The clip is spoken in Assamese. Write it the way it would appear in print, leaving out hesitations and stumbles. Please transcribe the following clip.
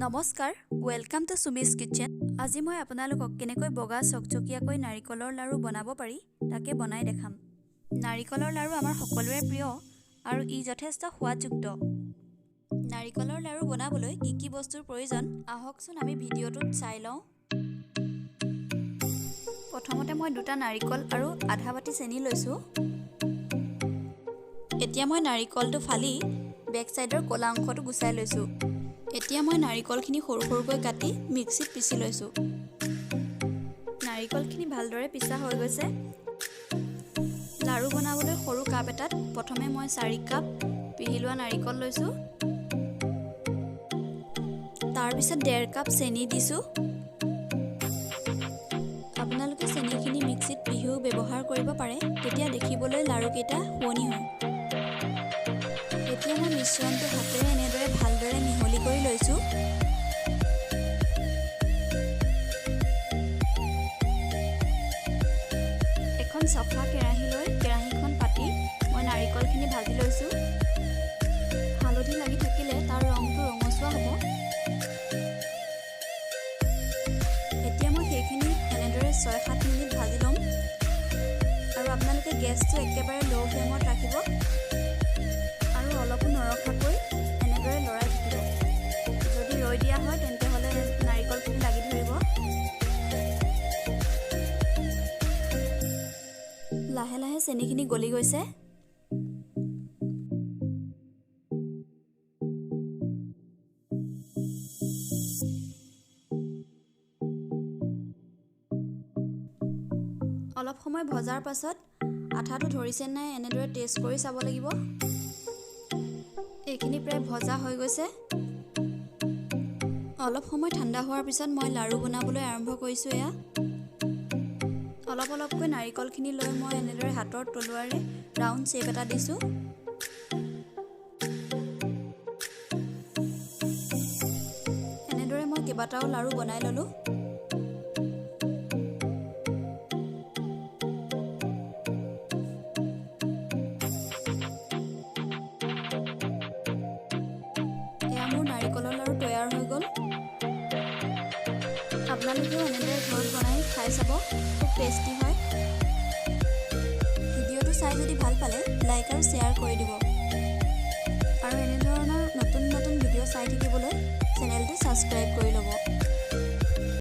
নমস্কাৰ, ৱেলকাম টু সুমিছ কিচেন। আজি মই আপোনালোকক কেনেকৈ বগা চকচকীয়াকৈ নাৰিকলৰ লাড়ু বনাব পাৰি তাকে বনাই দেখাম। নাৰিকলৰ লাড়ু আমাৰ সকলোৰে প্ৰিয় আৰু ই যথেষ্ট সোৱাদযুক্ত। নাৰিকলৰ লাড়ু বনাবলৈ কি কি বস্তুৰ প্ৰয়োজন আহকচোন আমি ভিডিঅ'টোত চাই লওঁ। প্ৰথমতে মই 2টা নাৰিকল আৰু আধা বাটি চেনি লৈছোঁ। এতিয়া মই নাৰিকলটো ফালি বেক চাইডৰ ক'লা অংশটো গুচাই লৈছোঁ। এতিয়া মই নাৰিকলখিনি সৰু সৰুকৈ কাটি মিক্সিত পিচি লৈছোঁ। নাৰিকলখিনি ভালদৰে পিছা হৈ গৈছে। লাড়ু বনাবলৈ সৰু কাপ এটাত প্ৰথমে মই 4 কাপ পিহি লোৱা নাৰিকল লৈছোঁ। তাৰপিছত 1.5 কাপ চেনি দিছোঁ। আপোনালোকে চেনিখিনি মিক্সিত পিহিও ব্যৱহাৰ কৰিব পাৰে, তেতিয়া দেখিবলৈ লাড়ুকেইটা শুৱনি হয়। এতিয়া মই মিশ্ৰণটো হাতেৰে এনেদৰে ভালদৰে মিহলি কৰি লৈছোঁ। এখন চফা কেৰাহী লৈ কেৰাহীখন পাতি মই নাৰিকলখিনি ভাজি লৈছোঁ। হালধি লাগি থাকিলে তাৰ ৰংটো ৰঙচুৱা হ'ব। এতিয়া মই সেইখিনি এনেদৰে 6-7 মিনিট ভাজি ল'ম আৰু আপোনালোকে গেছটো একেবাৰে ল' ফ্লেমত ৰাখিব আৰু অলপো নৰখাকৈ এনেদৰে লৰাই থাকিব। যদি ৰৈ দিয়া হয় তেন্তে হ'লে নাৰিকলখিনি লাগি ধৰিব। লাহে লাহে চেনিখিনি গলি গৈছে। অলপ সময় ভজাৰ পাছত আঠাটো ধৰিছে নাই এনেদৰে টেষ্ট কৰি চাব লাগিব। এইখিনি প্ৰায় ভজা হৈ গৈছে। অলপ সময় ঠাণ্ডা হোৱাৰ পিছত মই লাড়ু বনাবলৈ আৰম্ভ কৰিছোঁ। এয়া অলপ অলপকৈ নাৰিকলখিনি লৈ মই এনেদৰে হাতৰ তলুৱাৰে ৰাউণ্ড শ্বেপ এটা দিছোঁ। এনেদৰে মই কেইবাটাও লাড়ু বনাই ল'লোঁ। এয়া মোৰ নাৰিকলৰ লাড়ু তৈয়াৰ হৈ গ'ল। আপোনালোকেও এনেদৰে ঘৰত বনাই খাই চাব, খুব টেষ্টি হয়। ভিডিঅ'টো চাই যদি ভাল পালে লাইক আৰু শ্বেয়াৰ কৰি দিব আৰু এনেধৰণৰ নতুন নতুন ভিডিঅ' চাই থাকিবলৈ চেনেলটো ছাবস্ক্ৰাইব কৰি ল'ব।